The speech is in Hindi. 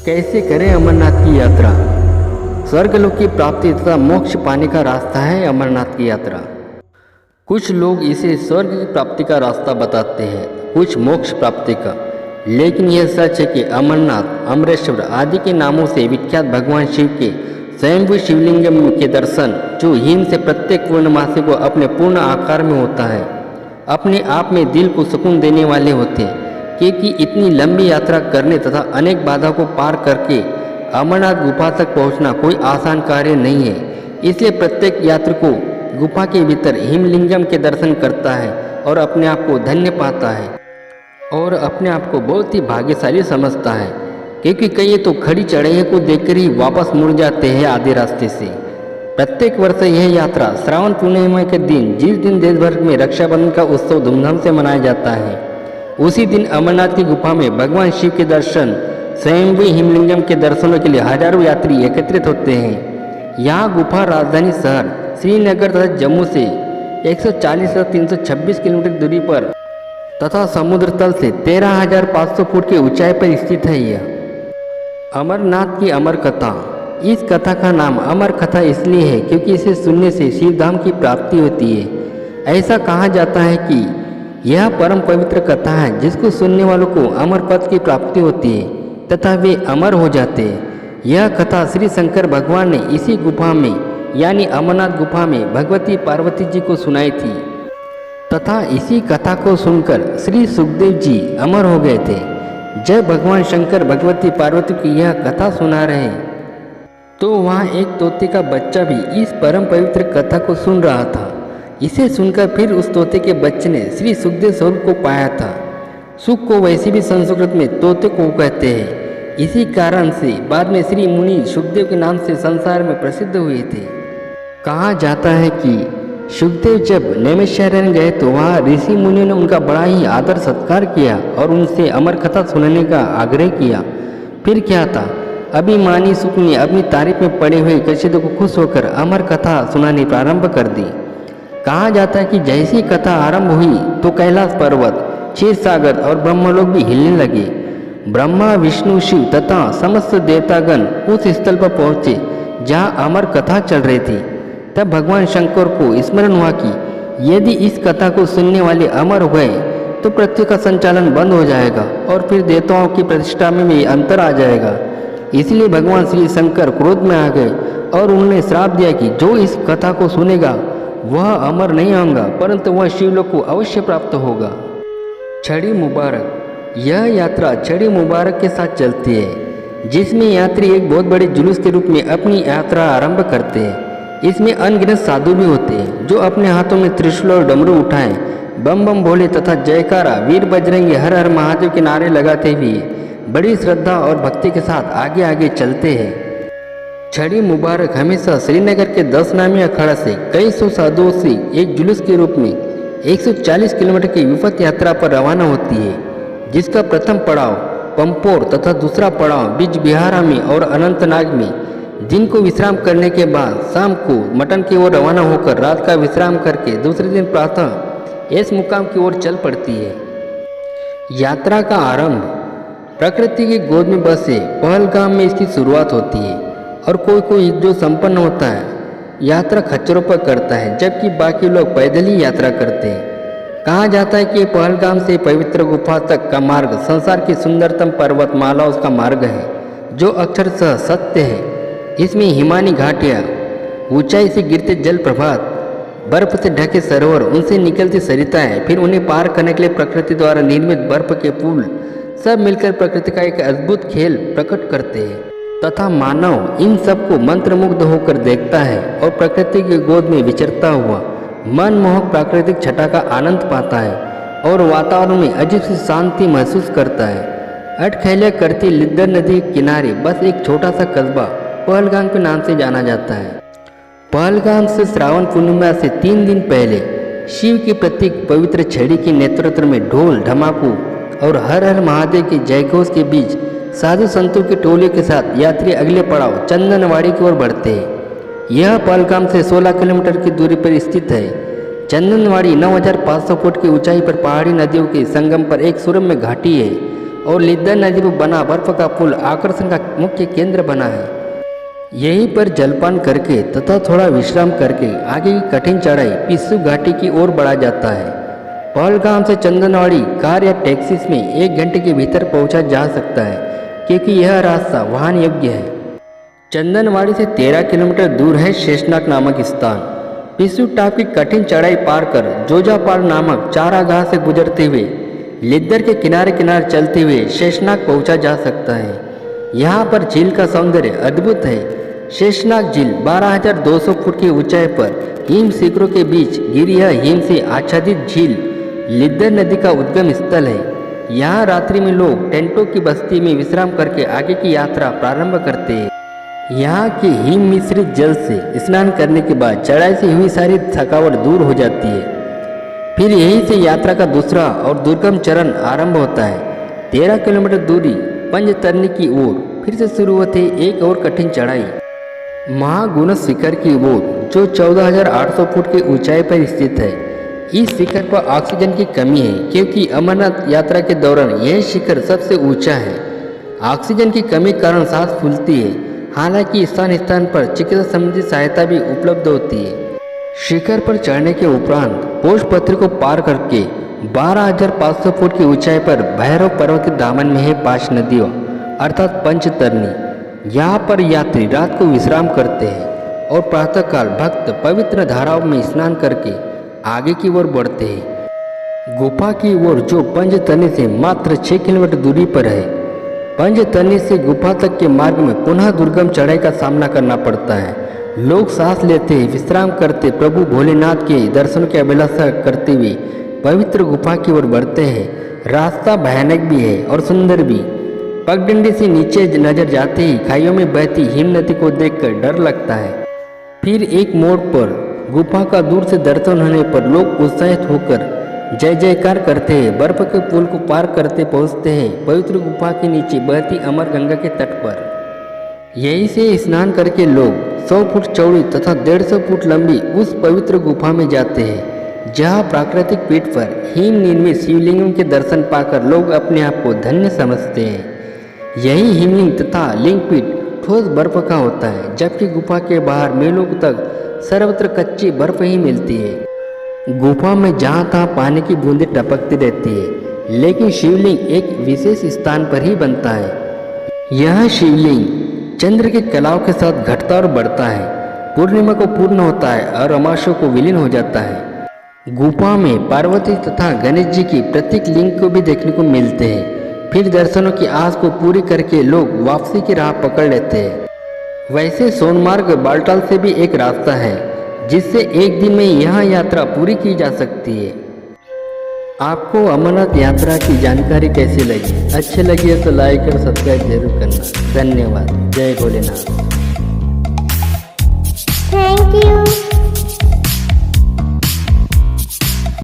कैसे करें अमरनाथ की यात्रा। स्वर्गलोक की प्राप्ति तथा मोक्ष पाने का रास्ता है अमरनाथ की यात्रा। कुछ लोग इसे स्वर्ग की प्राप्ति का रास्ता बताते हैं, कुछ मोक्ष प्राप्ति का। लेकिन यह सच है कि अमरनाथ, अमरेश्वर आदि के नामों से विख्यात भगवान शिव के स्वयंभू शिवलिंगम के दर्शन, जो हिम से प्रत्येक पूर्णमासी को अपने पूर्ण आकार में होता है, अपने आप में दिल को सुकून देने वाले होते हैं। क्योंकि इतनी लंबी यात्रा करने तथा अनेक बाधा को पार करके अमरनाथ गुफा तक पहुंचना कोई आसान कार्य नहीं है। इसलिए प्रत्येक यात्री को गुफा के भीतर हिमलिंगम के दर्शन करता है और अपने आप को धन्य पाता है और अपने आप को बहुत ही भाग्यशाली समझता है। क्योंकि कई तो खड़ी चढ़ाइयों को देखकर ही वापस मुड़ जाते हैं आधे रास्ते से। प्रत्येक वर्ष यह यात्रा श्रावण पूर्णिमा के दिन, जिस दिन देश भर में रक्षाबंधन का उत्सव धूमधाम से मनाया जाता है, उसी दिन अमरनाथ की गुफा में भगवान शिव के दर्शन, स्वयंभू हिमलिंगम के दर्शनों के लिए हजारों यात्री एकत्रित होते हैं। यहाँ गुफा राजधानी शहर श्रीनगर तथा जम्मू से 140 से 326 किलोमीटर दूरी पर तथा समुद्र तल से 13,500 फुट की ऊंचाई पर स्थित है। यह अमरनाथ की अमर कथा। इस कथा का नाम अमर कथा इसलिए है क्योंकि इसे सुनने से शिवधाम की प्राप्ति होती है। ऐसा कहा जाता है कि यह परम पवित्र कथा है जिसको सुनने वालों को अमर पद की प्राप्ति होती है तथा वे अमर हो जाते हैं। यह कथा श्री शंकर भगवान ने इसी गुफा में यानी अमरनाथ गुफा में भगवती पार्वती जी को सुनाई थी तथा इसी कथा को सुनकर श्री सुखदेव जी अमर हो गए थे। जब भगवान शंकर भगवती पार्वती की यह कथा सुना रहे तो वहाँ एक तोते का बच्चा भी इस परम पवित्र कथा को सुन रहा था। इसे सुनकर फिर उस तोते के बच्चे ने श्री सुखदेव स्वरूप को पाया था। सुख को वैसे भी संस्कृत में तोते को कहते हैं। इसी कारण से बाद में श्री मुनि सुखदेव के नाम से संसार में प्रसिद्ध हुए थे। कहा जाता है कि सुखदेव जब नैमिषारण्य गए तो वहाँ ऋषि मुनियों ने उनका बड़ा ही आदर सत्कार किया और उनसे अमर कथा सुनाने का आग्रह किया। फिर क्या था, अभिमानी सुख ने अपनी तारीफ में पड़े हुए कशिदों को खुश होकर अमर कथा सुनानी प्रारंभ कर दी। कहा जाता है कि जैसी कथा आरंभ हुई तो कैलाश पर्वत, क्षीर सागर और ब्रह्मलोक भी हिलने लगे। ब्रह्मा, विष्णु, शिव तथा समस्त देवतागण उस स्थल पर पहुंचे जहां अमर कथा चल रही थी। तब भगवान शंकर को स्मरण हुआ कि यदि इस कथा को सुनने वाले अमर हुए तो पृथ्वी का संचालन बंद हो जाएगा और फिर देवताओं की प्रतिष्ठा में भी अंतर आ जाएगा। इसलिए भगवान श्री शंकर क्रोध में आ गए और उन्होंने श्राप दिया कि जो इस कथा को सुनेगा वह अमर नहीं होगा परंतु वह शिवलोक को अवश्य प्राप्त होगा। छड़ी मुबारक। यह यात्रा छड़ी मुबारक के साथ चलती है जिसमें यात्री एक बहुत बड़े जुलूस के रूप में अपनी यात्रा आरंभ करते हैं। इसमें अनगिनत साधु भी होते हैं जो अपने हाथों में त्रिशूल और डमरू उठाएं बम बम भोले तथा जयकारा, वीर बजरंगी, हर हर महादेव के नारे लगाते हुए बड़ी श्रद्धा और भक्ति के साथ आगे आगे चलते हैं। छड़ी मुबारक हमेशा श्रीनगर के 10 नामी अखाड़ा से कई सौ साधुओं से एक जुलूस के रूप में 140 किलोमीटर की विपथ यात्रा पर रवाना होती है, जिसका प्रथम पड़ाव पंपोर तथा दूसरा पड़ाव बिज बिहारा में और अनंतनाग में। दिन को विश्राम करने के बाद शाम को मटन की ओर रवाना होकर रात का विश्राम करके दूसरे दिन प्रातः इस मुकाम की ओर चल पड़ती है। यात्रा का आरंभ प्रकृति की गोद में बसे पहलगाम में इसकी शुरुआत होती है और कोई कोई जो संपन्न होता है यात्रा खच्चरों पर करता है जबकि बाकी लोग पैदल ही यात्रा करते हैं। कहा जाता है कि पहलगाम से पवित्र गुफा तक का मार्ग संसार की सुंदरतम पर्वतमालाओं का मार्ग है जो अक्षरशः सत्य है। इसमें हिमानी घाटियाँ, ऊंचाई से गिरते जलप्रपात, बर्फ से ढके सरोवर, उनसे निकलती सरिताएं, फिर उन्हें पार करने के लिए प्रकृति द्वारा निर्मित बर्फ के पुल, सब मिलकर प्रकृति का एक अद्भुत खेल प्रकट करते हैं तथा मानव इन सबको मंत्रमुग्ध होकर देखता है और प्रकृति की गोद में विचरता हुआ मनमोहक प्राकृतिक छटा का आनंद पाता है और वातावरण में अजीब सी शांति महसूस करता है। अटखेलिया करती लिद्दर नदी के किनारे बस एक छोटा सा कस्बा पहलगाम के नाम से जाना जाता है। पहलगाम से श्रावण पूर्णिमा से 3 दिन पहले शिव की प्रतीक पवित्र छड़ी के नेतृत्व में ढोल ढमाकू और हर हर महादेव के जयघोष के बीच साधु संतों की टोली के साथ यात्री अगले पड़ाव चंदनवाड़ी की ओर बढ़ते हैं। यह पहलगाम से 16 किलोमीटर की दूरी पर स्थित है। चंदनवाड़ी 9,500 फुट की ऊंचाई पर पहाड़ी नदियों के संगम पर एक सुरम्य घाटी है और लिद्दर नदी पर बना बर्फ का पुल आकर्षण का मुख्य केंद्र बना है। यहीं पर जलपान करके तथा थोड़ा विश्राम करके आगे की कठिन चढ़ाई पिस्सू घाटी की ओर बढ़ा जाता है। पहलगाम से चंदनवाड़ी कार या टैक्सी में 1 घंटे के भीतर पहुंचा जा सकता है, क्योंकि यह रास्ता वाहन योग्य है। चंदनवाड़ी से 13 किलोमीटर दूर है शेषनाग नामक स्थान। पिस्सू टाप की कठिन चढ़ाई पार कर जोजापाल नामक चारागाह से गुजरते हुए लिद्दर के किनारे किनारे चलते हुए शेषनाग पहुंचा जा सकता है। यहाँ पर झील का सौंदर्य अद्भुत है। शेषनाग झील 12,200 फुट की ऊंचाई पर हिम शिखरों के बीच गिरी यह हिम से आच्छादित झील लिद्दर नदी का उद्गम स्थल है। यहाँ रात्रि में लोग टेंटों की बस्ती में विश्राम करके आगे की यात्रा प्रारंभ करते हैं। यहाँ के हिम मिश्रित जल से स्नान करने के बाद चढ़ाई से हुई सारी थकावट दूर हो जाती है। फिर यहीं से यात्रा का दूसरा और दुर्गम चरण आरंभ होता है। 13 किलोमीटर दूरी पंचतरनी की ओर फिर से शुरू होती है एक और कठिन चढ़ाई महागुणस शिखर की ओर, जो 14,800 फुट की ऊंचाई पर स्थित है। इस शिखर पर ऑक्सीजन की कमी है, क्योंकि अमरनाथ यात्रा के दौरान यह शिखर सबसे ऊंचा है। ऑक्सीजन की कमी के कारण सांस फूलती है। हालांकि स्थान स्थान पर चिकित्सा संबंधी सहायता भी उपलब्ध होती है। शिखर पर चढ़ने के उपरांत पोषपत्र को पार करके 12,500 फुट की ऊंचाई पर भैरव पर्वत के दामन में है 5 नदियों अर्थात पंचतरनी। यहाँ पर यात्री रात को विश्राम करते हैं और प्रातःकाल भक्त पवित्र धाराओं में स्नान करके आगे की ओर बढ़ते हैं। गुफा की ओर, जो पंचतरनी से मात्र 6 किलोमीटर दूरी पर है। पंचतरनी से गुफा तक के मार्ग में पुनः दुर्गम चढ़ाई का सामना करना पड़ता है। लोग सांस लेते, विश्राम करते, प्रभु भोलेनाथ के दर्शन की अभिलाषा करते हुए पवित्र गुफा की ओर बढ़ते हैं। रास्ता भयानक भी है और सुंदर भी। पगडंडी से नीचे नजर जाते ही खाइयों में बहती हिम नदी को देखकर डर लगता है। फिर एक मोड़ पर गुफा का दूर से दर्शन होने पर लोग उत्साहित होकर जय जयकार करते हैं। बर्फ के पुल को पार करते पहुंचते हैं पवित्र गुफा के नीचे बहती अमर गंगा के तट पर। यहीं से स्नान करके लोग 100 फुट चौड़ी तथा 150 फुट लंबी उस पवित्र गुफा में जाते हैं, जहाँ प्राकृतिक पीठ पर हिम निर्मित शिवलिंगों के दर्शन पाकर लोग अपने आप को धन्य समझते हैं। यही हिमलिंग तथा लिंग पीठ ठोस बर्फ का होता है, जबकि गुफा के बाहर मीलों तक सर्वत्र कच्ची बर्फ ही मिलती है। गुफा में जहाँ तहाँ पानी की बूंदें टपकती रहती है, लेकिन शिवलिंग एक विशेष स्थान पर ही बनता है। यह शिवलिंग चंद्र के कलाओं के साथ घटता और बढ़ता है। पूर्णिमा को पूर्ण होता है और अमावस्या को विलीन हो जाता है। गुफा में पार्वती तथा गणेश जी की प्रतीक लिंग को भी देखने को मिलते हैं। फिर दर्शनों की आस को पूरी करके लोग वापसी की राह पकड़ लेते हैं। वैसे सोनमार्ग बालटाल से भी एक रास्ता है, जिससे एक दिन में यह यात्रा पूरी की जा सकती है। आपको अमरनाथ यात्रा की जानकारी कैसी लगी? अच्छी लगी है तो लाइक और सब्सक्राइब जरूर करना। धन्यवाद। जय भोलेनाथ। Thank you.